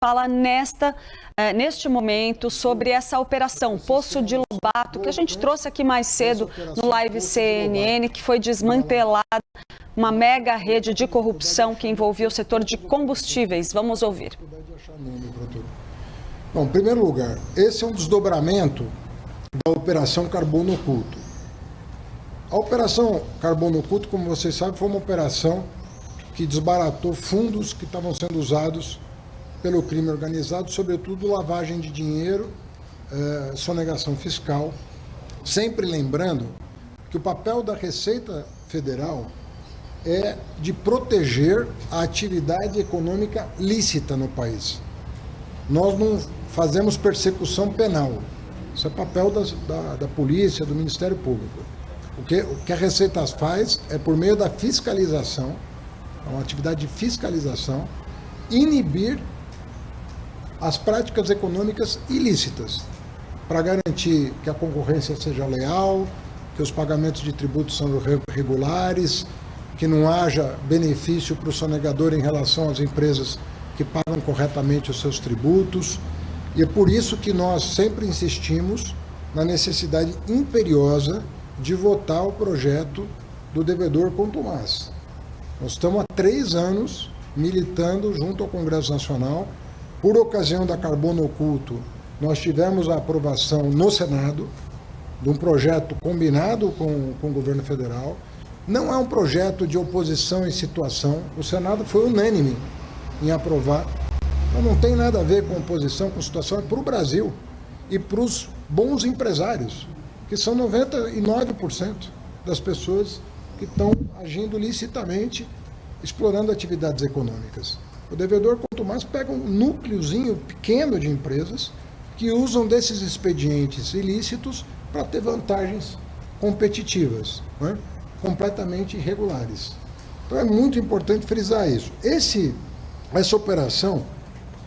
fala neste momento sobre essa operação Poço de Lobato, que a gente trouxe aqui mais cedo no Live CNN, que foi desmantelada uma mega rede de corrupção que envolvia o setor de combustíveis. Vamos ouvir. Bom, em primeiro lugar, esse é um desdobramento da Operação Carbono Oculto. A Operação Carbono Oculto, como vocês sabem, foi uma operação que desbaratou fundos que estavam sendo usados pelo crime organizado, sobretudo lavagem de dinheiro, sonegação fiscal, sempre lembrando que o papel da Receita Federal é de proteger a atividade econômica lícita no país. Nós não fazemos persecução penal, isso é papel da polícia, do Ministério Público. O que a Receita faz é, por meio da fiscalização, é uma atividade de fiscalização, inibir as práticas econômicas ilícitas, para garantir que a concorrência seja leal, que os pagamentos de tributos são regulares, que não haja benefício para o sonegador em relação às empresas que pagam corretamente os seus tributos. E é por isso que nós sempre insistimos na necessidade imperiosa de votar o projeto do devedor contumaz. Nós estamos há 3 anos militando junto ao Congresso Nacional. Por ocasião da Carbono Oculto, nós tivemos a aprovação no Senado de um projeto combinado com o governo federal. Não é um projeto de oposição em situação. O Senado foi unânime em aprovar. Então, não tem nada a ver com oposição, com situação, é para o Brasil e para os bons empresários, que são 99% das pessoas que estão agindo licitamente, explorando atividades econômicas. O devedor contumaz pega um núcleozinho pequeno de empresas que usam desses expedientes ilícitos para ter vantagens competitivas, né? Completamente irregulares. Então é muito importante frisar isso. Essa operação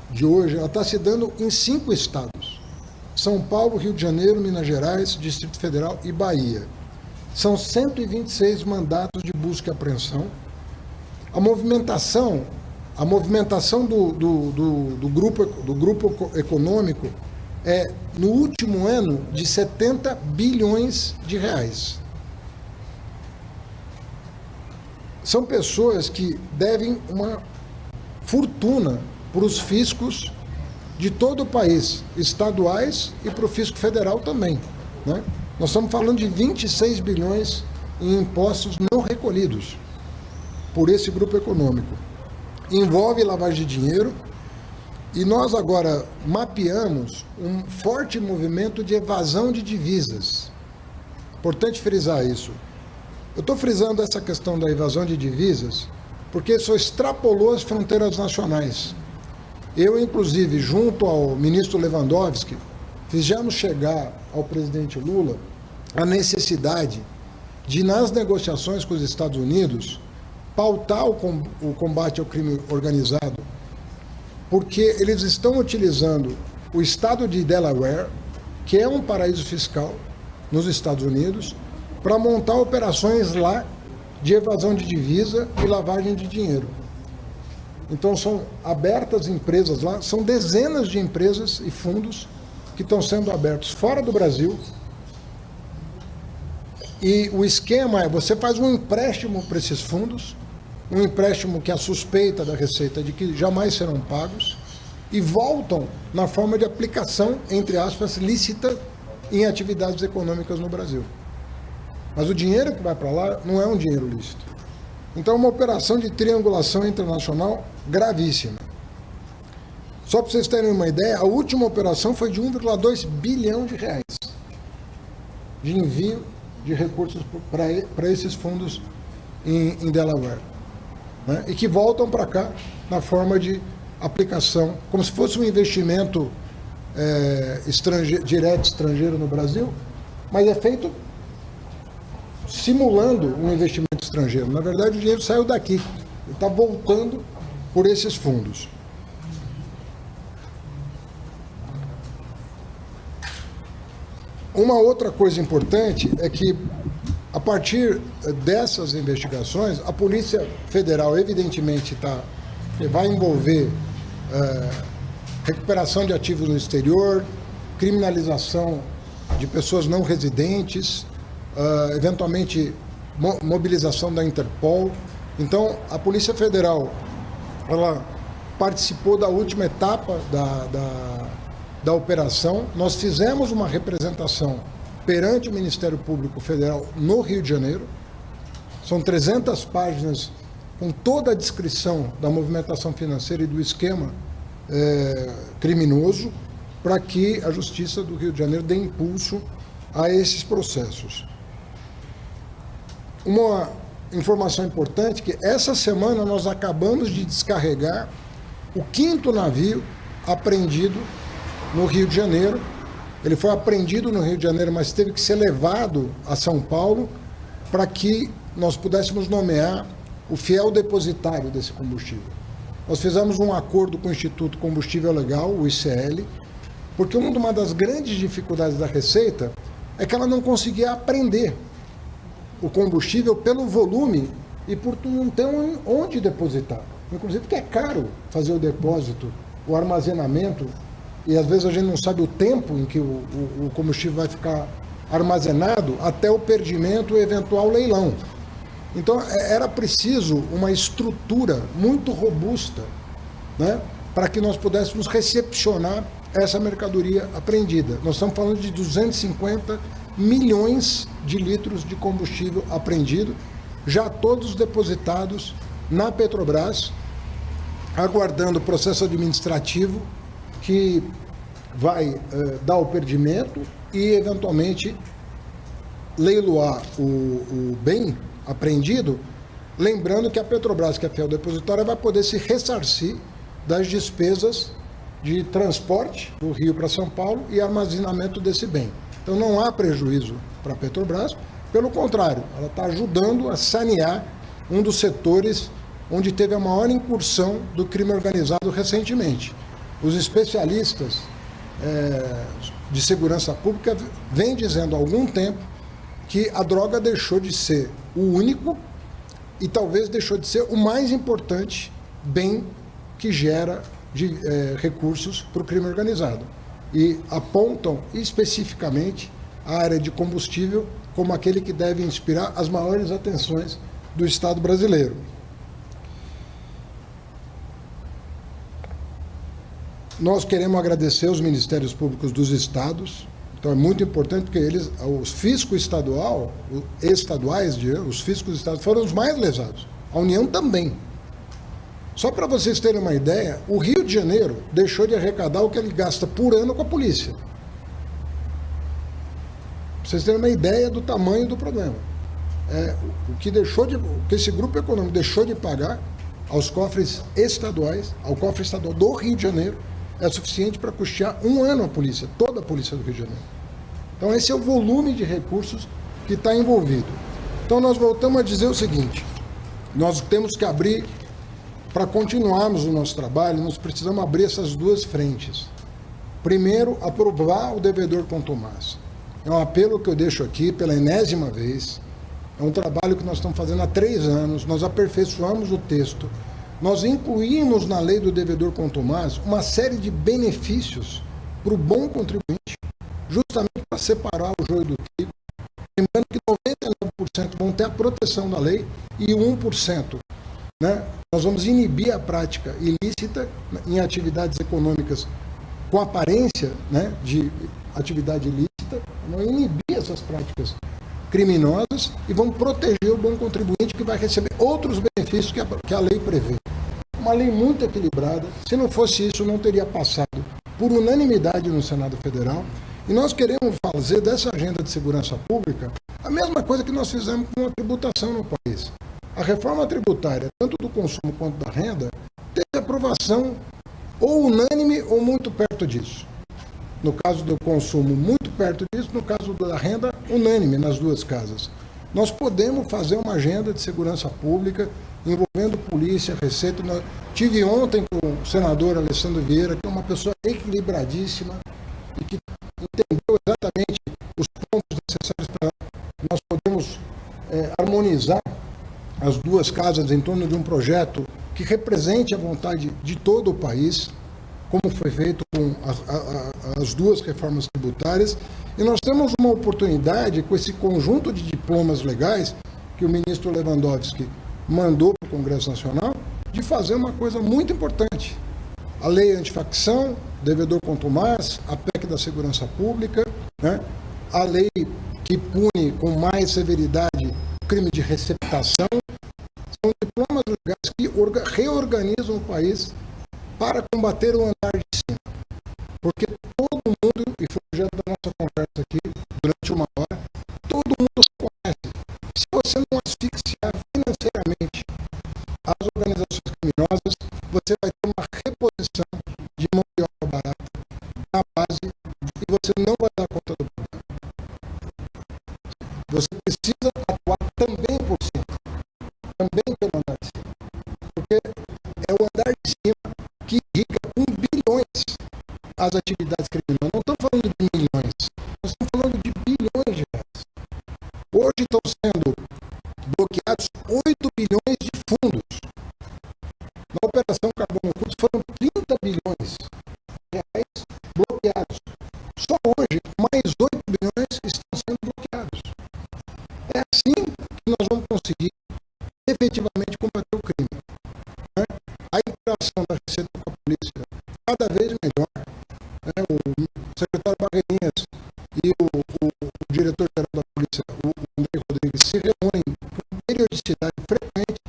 de hoje está se dando em 5 estados: São Paulo, Rio de Janeiro, Minas Gerais, Distrito Federal e Bahia. São 126 mandatos de busca e apreensão. A movimentação do grupo econômico é, no último ano, de 70 bilhões de reais. São pessoas que devem uma fortuna para os fiscos de todo o país, estaduais e para o fisco federal também, né? Nós estamos falando de 26 bilhões em impostos não recolhidos por esse grupo econômico. Envolve lavagem de dinheiro e nós agora mapeamos um forte movimento de evasão de divisas. Importante frisar isso. Eu estou frisando essa questão da evasão de divisas porque isso extrapolou as fronteiras nacionais. Eu, inclusive, junto ao ministro Lewandowski, fizemos chegar ao presidente Lula a necessidade de, nas negociações com os Estados Unidos, pautar o combate ao crime organizado, porque eles estão utilizando o estado de Delaware, que é um paraíso fiscal nos Estados Unidos, para montar operações lá de evasão de divisa e lavagem de dinheiro. Então são abertas empresas lá, são dezenas de empresas e fundos que estão sendo abertos fora do Brasil. E o esquema é, você faz um empréstimo para esses fundos, um empréstimo que é a suspeita da Receita de que jamais serão pagos, e voltam na forma de aplicação, entre aspas, lícita em atividades econômicas no Brasil. Mas o dinheiro que vai para lá não é um dinheiro lícito. Então é uma operação de triangulação internacional gravíssima. Só para vocês terem uma ideia, a última operação foi de 1,2 bilhão de reais de envio de recursos para esses fundos em Delaware, né? E que voltam para cá na forma de aplicação, como se fosse um investimento direto estrangeiro no Brasil, mas é feito simulando um investimento estrangeiro. Na verdade, o dinheiro saiu daqui, ele está voltando por esses fundos. Uma outra coisa importante é que, a partir dessas investigações, a Polícia Federal, evidentemente, vai envolver recuperação de ativos no exterior, criminalização de pessoas não residentes, eventualmente mobilização da Interpol. Então, a Polícia Federal, ela participou da última etapa da operação. Nós fizemos uma representação perante o Ministério Público Federal no Rio de Janeiro. São 300 páginas com toda a descrição da movimentação financeira e do esquema criminoso, para que a Justiça do Rio de Janeiro dê impulso a esses processos. Uma informação importante que essa semana nós acabamos de descarregar o 5º navio apreendido no Rio de Janeiro. Ele foi apreendido no Rio de Janeiro, mas teve que ser levado a São Paulo para que nós pudéssemos nomear o fiel depositário desse combustível. Nós fizemos um acordo com o Instituto Combustível Legal, o ICL, porque uma das grandes dificuldades da Receita é que ela não conseguia apreender o combustível pelo volume e por não ter onde depositar. Inclusive porque é caro fazer o depósito, o armazenamento, e às vezes a gente não sabe o tempo em que o combustível vai ficar armazenado até o perdimento e eventual leilão. Então, era preciso uma estrutura muito robusta, né, para que nós pudéssemos recepcionar essa mercadoria apreendida. Nós estamos falando de 250 milhões de litros de combustível apreendido, já todos depositados na Petrobras, aguardando o processo administrativo que vai dar o perdimento e, eventualmente, leiloar o bem apreendido, lembrando que a Petrobras, que é a fiel depositária, vai poder se ressarcir das despesas de transporte do Rio para São Paulo e armazenamento desse bem. Então não há prejuízo para a Petrobras, pelo contrário, ela está ajudando a sanear um dos setores onde teve a maior incursão do crime organizado recentemente. Os especialistas de segurança pública vêm dizendo há algum tempo que a droga deixou de ser o único e talvez deixou de ser o mais importante bem que gera recursos para o crime organizado. E apontam especificamente a área de combustível como aquele que deve inspirar as maiores atenções do Estado brasileiro. Nós queremos agradecer os Ministérios Públicos dos Estados. Então é muito importante porque os fiscos estaduais, os fiscos estaduais foram os mais lesados. A União também. Só para vocês terem uma ideia, o Rio de Janeiro deixou de arrecadar o que ele gasta por ano com a polícia. Para vocês terem uma ideia do tamanho do problema. O que esse grupo econômico deixou de pagar aos cofres estaduais, ao cofre estadual do Rio de Janeiro, é suficiente para custear um ano a polícia, toda a polícia do Rio de Janeiro. Então esse é o volume de recursos que está envolvido. Então nós voltamos a dizer o seguinte: nós temos que abrir, para continuarmos o nosso trabalho, nós precisamos abrir essas duas frentes. Primeiro, aprovar o devedor contumaz. É um apelo que eu deixo aqui pela enésima vez. É um trabalho que nós estamos fazendo há 3 anos, nós aperfeiçoamos o texto. Nós incluímos na lei do devedor contumaz uma série de benefícios para o bom contribuinte, justamente para separar o joio do trigo. Lembrando que 99% vão ter a proteção da lei e 1%, né, nós vamos inibir a prática ilícita em atividades econômicas com aparência, né, de atividade ilícita, vamos inibir essas práticas criminosas e vamos proteger o bom contribuinte que vai receber outros benefícios que a lei prevê. Uma lei muito equilibrada. Se não fosse isso, não teria passado por unanimidade no Senado Federal. E nós queremos fazer dessa agenda de segurança pública a mesma coisa que nós fizemos com a tributação no país. A reforma tributária, tanto do consumo quanto da renda, teve aprovação ou unânime ou muito perto disso. No caso do consumo, muito perto disso, no caso da renda, unânime nas duas casas. Nós podemos fazer uma agenda de segurança pública envolvendo polícia, Receita. Tive ontem com o senador Alessandro Vieira, que é uma pessoa equilibradíssima e que entendeu exatamente os pontos necessários para nós podermos harmonizar as duas casas em torno de um projeto que represente a vontade de todo o país, como foi feito com as duas reformas tributárias, e nós temos uma oportunidade com esse conjunto de diplomas legais que o ministro Lewandowski mandou para o Congresso Nacional, de fazer uma coisa muito importante. A lei antifacção, devedor contumaz, a PEC da segurança pública, né? A lei que pune com mais severidade o crime de receptação, são diplomas legais que reorganizam o país para combater o andar de cima. Porque todo mundo, e foi o objeto da nossa conversa aqui durante uma hora, todo mundo se conhece. Se você não asfixiar financeiramente as organizações criminosas, você vai ter uma reposição de mão de obra barata na base e você não vai dar conta do problema. Você precisa atuar também por cima, também pelo andar de cima. Porque é o andar de cima que irriga com bilhões as atividades criminosas. Não estamos falando de milhões, nós estamos falando de bilhões de reais. Hoje estão sendo bloqueados 8 bilhões de fundos. Na Operação Carbono Oculto foram 30 bilhões de reais bloqueados. Só hoje, mais 8 bilhões estão sendo bloqueados. É assim que nós vamos conseguir efetivamente combater o crime. Né? A interação da Receita com a polícia cada vez melhor. Né? O secretário Barreirinhas e o diretor-geral da polícia, o André Rodrigues, se reúnem com periodicidade frequente,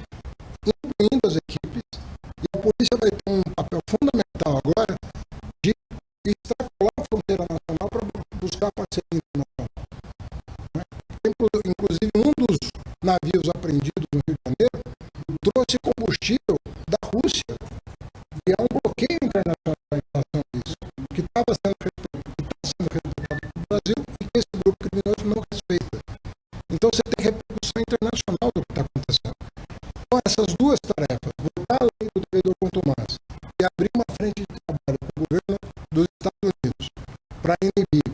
incluindo as equipes, e a polícia vai ter um papel fundamental agora de extrapolar a fronteira nacional para buscar parceria internacional. Né? Inclusive, um dos navios apreendidos no Rio de Janeiro trouxe combustível da Rússia, e é um bloqueio internacional em relação a isso, que estava sendo respeitado pelo Brasil e que esse grupo criminoso não respeita. Então você tem repercussão internacional do que está acontecendo. Então essas duas tarefas, votar a lei do devedor contumaz e abrir uma frente de trabalho para o governo dos Estados Unidos para inibir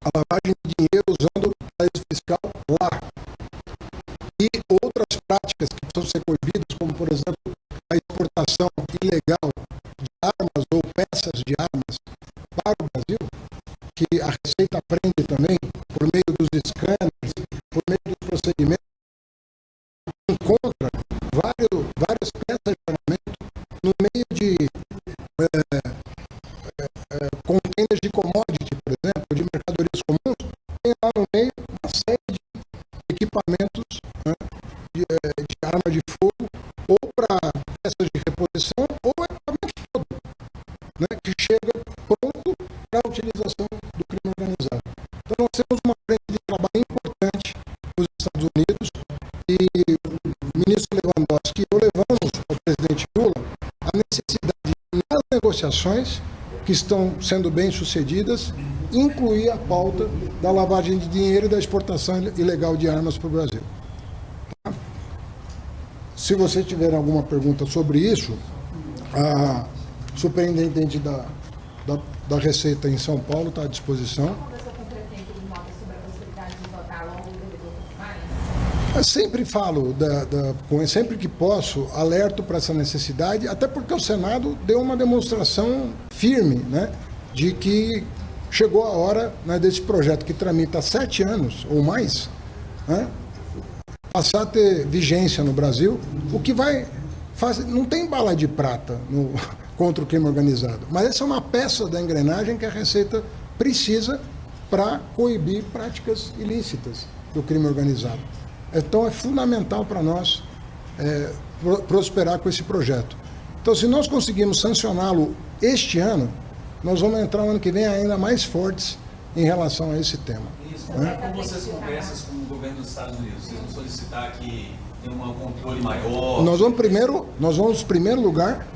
a lavagem de dinheiro usando o paraíso fiscal lá, e outras práticas que precisam ser coibidas, como por exemplo a exportação ilegal de armas ou peças de armas para o Brasil, que a Receita prende também por meio dos scanners, por meio dos procedimentos, encontra várias peças de armamento no meio de containers de commodity, por exemplo, de mercadorias comuns, tem lá no meio uma série de equipamentos, né, de arma de fogo, ou para peças de reposição, ou equipamento todo, né, que chega pronto para a utilização do crime organizado. Então nós temos uma frente de trabalho importante nos Estados Unidos, e o ministro Lewandowski e eu levamos ao presidente Lula a necessidade de, nas negociações que estão sendo bem sucedidas, incluir a pauta da lavagem de dinheiro e da exportação ilegal de armas para o Brasil. Tá? Se você tiver alguma pergunta sobre isso, a superintendente da Receita em São Paulo está à disposição. Eu sempre falo, sempre que posso, alerto para essa necessidade, até porque o Senado deu uma demonstração firme, né, de que chegou a hora, né, desse projeto que tramita há 7 anos ou mais, né, passar a ter vigência no Brasil, o que vai fazer. Não tem bala de prata contra o crime organizado, mas essa é uma peça da engrenagem que a Receita precisa para coibir práticas ilícitas do crime organizado. Então é fundamental para nós prosperar com esse projeto. Então, se nós conseguirmos sancioná-lo este ano, nós vamos entrar no ano que vem ainda mais fortes em relação a esse tema. Isso. Né? Como vocês conversam com o governo dos Estados Unidos? Vocês vão solicitar que tenha um controle maior? Nós vamos, em primeiro lugar,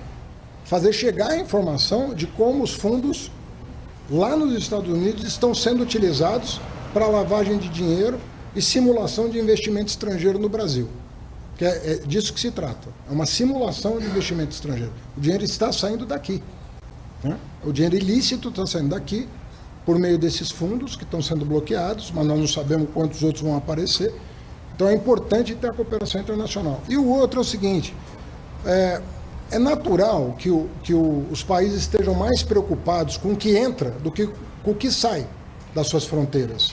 fazer chegar a informação de como os fundos lá nos Estados Unidos estão sendo utilizados para lavagem de dinheiro e simulação de investimento estrangeiro no Brasil. Que é disso que se trata. É uma simulação de investimento estrangeiro. O dinheiro está saindo daqui. Né? O dinheiro ilícito está saindo daqui por meio desses fundos que estão sendo bloqueados, mas nós não sabemos quantos outros vão aparecer. Então é importante ter a cooperação internacional. E o outro é o seguinte, é natural que, os países estejam mais preocupados com o que entra do que com o que sai das suas fronteiras.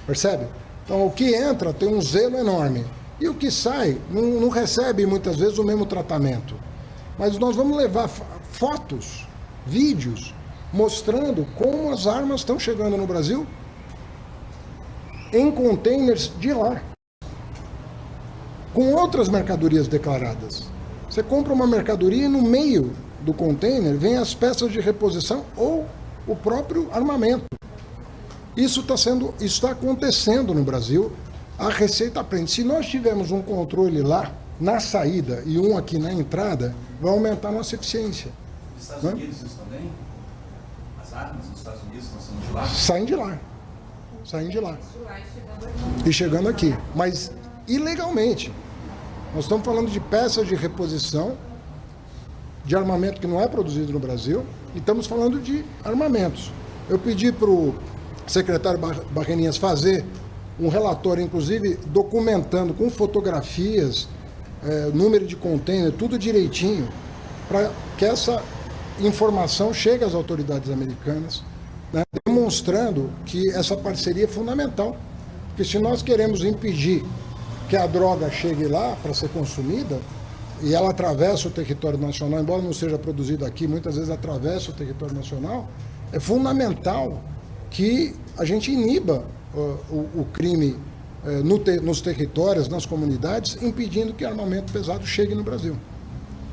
Percebe? Então, o que entra tem um zelo enorme. E o que sai não recebe, muitas vezes, o mesmo tratamento. Mas nós vamos levar fotos, vídeos, mostrando como as armas estão chegando no Brasil em containers de lá, com outras mercadorias declaradas. Você compra uma mercadoria e no meio do container vem as peças de reposição ou o próprio armamento. Isso está acontecendo no Brasil. A Receita aprende. Se nós tivermos um controle lá na saída e um aqui na entrada, vai aumentar a nossa eficiência. Nos Estados Unidos isso também? As armas nos Estados Unidos nós somos de lá? Saem de lá. Saem de lá. E chegando aqui. Mas ilegalmente. Nós estamos falando de peças de reposição, de armamento que não é produzido no Brasil, e estamos falando de armamentos. Eu pedi para o secretário Barreninhas fazer um relatório, inclusive, documentando com fotografias, número de container, tudo direitinho, para que essa informação chegue às autoridades americanas, né, demonstrando que essa parceria é fundamental. Porque se nós queremos impedir que a droga chegue lá para ser consumida, e ela atravessa o território nacional, embora não seja produzida aqui, muitas vezes atravessa o território nacional, é fundamental que a gente iniba o crime nos territórios, nas comunidades, impedindo que armamento pesado chegue no Brasil.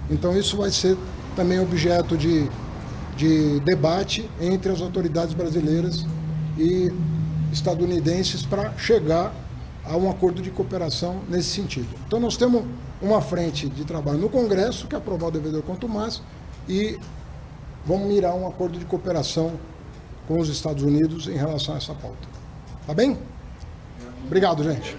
Então isso vai ser também objeto de debate entre as autoridades brasileiras e estadunidenses para chegar a um acordo de cooperação nesse sentido. Então nós temos uma frente de trabalho no Congresso, que é aprovar o devedor quanto mais, e vamos mirar um acordo de cooperação com os Estados Unidos em relação a essa pauta. Tá bem? Obrigado, gente.